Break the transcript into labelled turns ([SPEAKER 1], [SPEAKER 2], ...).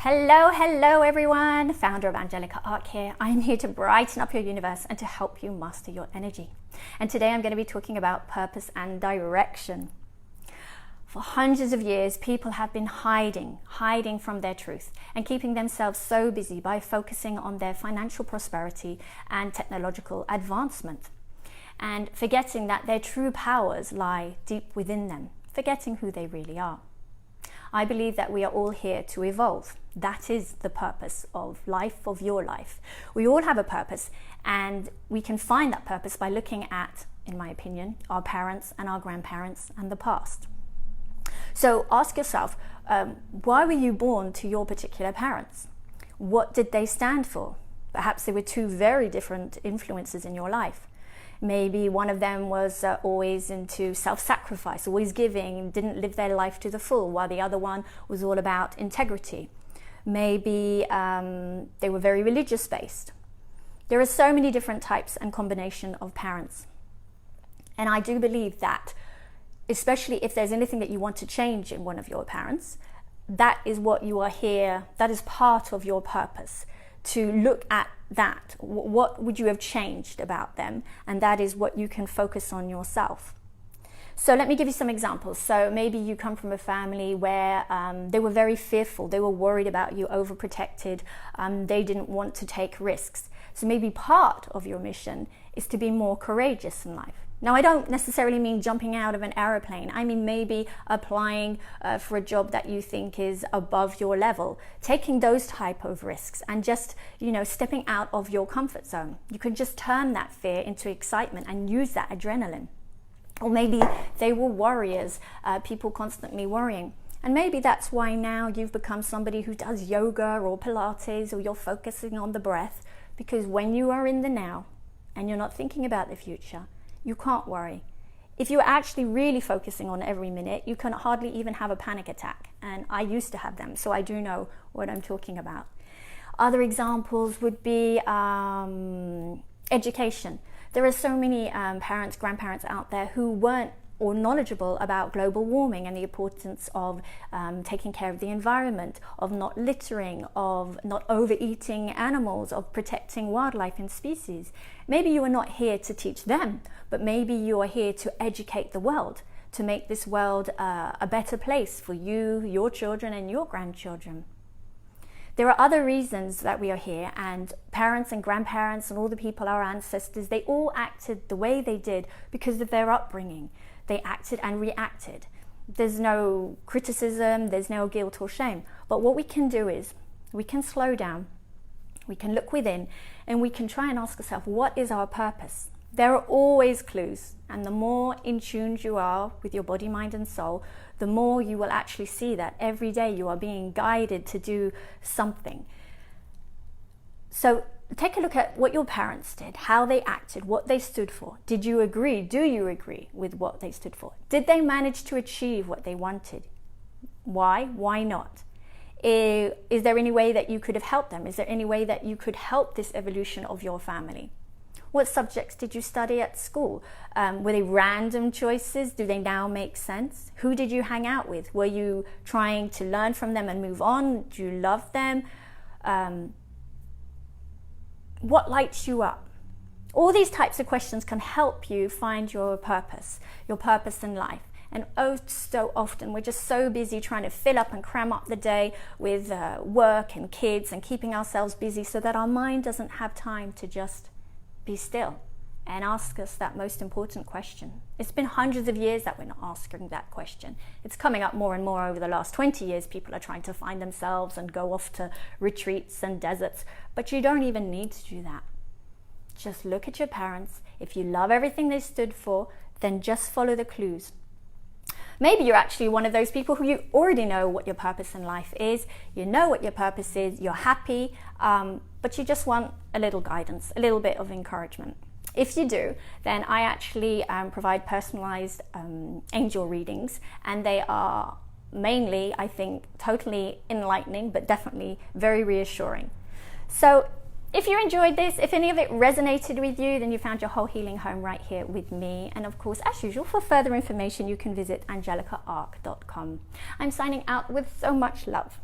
[SPEAKER 1] Hello everyone, founder of Angelica Arc here. I'm here to brighten up your universe and to help you master your energy. And today I'm going to be talking about purpose and direction. For hundreds of years, people have been hiding from their truth and keeping themselves so busy by focusing on their financial prosperity and technological advancement, and forgetting that their true powers lie deep within them, forgetting who they really are. I believe that we are all here to evolve. That is the purpose of life, of your life. We all have a purpose, and we can find that purpose by looking at, in my opinion, our parents and our grandparents and the past. So ask yourself, why were you born to your particular parents? What did they stand for? Perhaps there were two very different influences in your life. Maybe one of them was always into self-sacrifice, always giving, didn't live their life to the full, while the other one was all about integrity. Maybe they were very religious-based. There are so many different types and combination of parents. And I do believe that, especially if there's anything that you want to change in one of your parents, that is what you are here, that is part of your purpose. To look at that, what would you have changed about them? And that is what you can focus on yourself. So let me give you some examples. So maybe you come from a family where they were very fearful, they were worried about you, overprotected, they didn't want to take risks. So maybe part of your mission is to be more courageous in life. Now, I don't necessarily mean jumping out of an aeroplane. I mean maybe applying for a job that you think is above your level, taking those type of risks and just, stepping out of your comfort zone. You can just turn that fear into excitement and use that adrenaline. Or maybe they were warriors, people constantly worrying. And maybe that's why now you've become somebody who does yoga or Pilates, or you're focusing on the breath, because when you are in the now and you're not thinking about the future, you can't worry. If you're actually really focusing on every minute, you can hardly even have a panic attack. And I used to have them, so I do know what I'm talking about. Other examples would be education. There are so many parents, grandparents out there who weren't or knowledgeable about global warming and the importance of taking care of the environment, of not littering, of not overeating animals, of protecting wildlife and species. Maybe you are not here to teach them, but maybe you are here to educate the world, to make this world a better place for you, your children and your grandchildren. There are other reasons that we are here, and parents and grandparents and all the people, our ancestors, they all acted the way they did because of their upbringing. They acted and reacted. There's no criticism, there's no guilt or shame. But what we can do is we can slow down, we can look within, and we can try and ask ourselves, what is our purpose? There are always clues, and the more in tune you are with your body, mind and soul, the more you will actually see that every day you are being guided to do something. So take a look at what your parents did, how they acted, what they stood for. Did you agree? Do you agree with what they stood for? Did they manage to achieve what they wanted? Why? Why not? Is there any way that you could have helped them? Is there any way that you could help this evolution of your family? What subjects did you study at school? Were they random choices? Do they now make sense? Who did you hang out with? Were you trying to learn from them and move on? Do you love them? What lights you up? All these types of questions can help you find your purpose in life. And oh, so often we're just so busy trying to fill up and cram up the day with work and kids and keeping ourselves busy so that our mind doesn't have time to just be still and ask us that most important question. It's been hundreds of years that we're not asking that question. It's coming up more and more over the last 20 years. People are trying to find themselves and go off to retreats and deserts, but you don't even need to do that. Just look at your parents. If you love everything they stood for, then just follow the clues. Maybe you're actually one of those people who you already know what your purpose in life is. You know what your purpose is, you're happy, but you just want a little guidance, a little bit of encouragement. If you do, then I actually provide personalized angel readings, and they are mainly, I think, totally enlightening, but definitely very reassuring. So if you enjoyed this, if any of it resonated with you, then you found your whole healing home right here with me. And of course, as usual, for further information, you can visit angelicaarc.com. I'm signing out with so much love.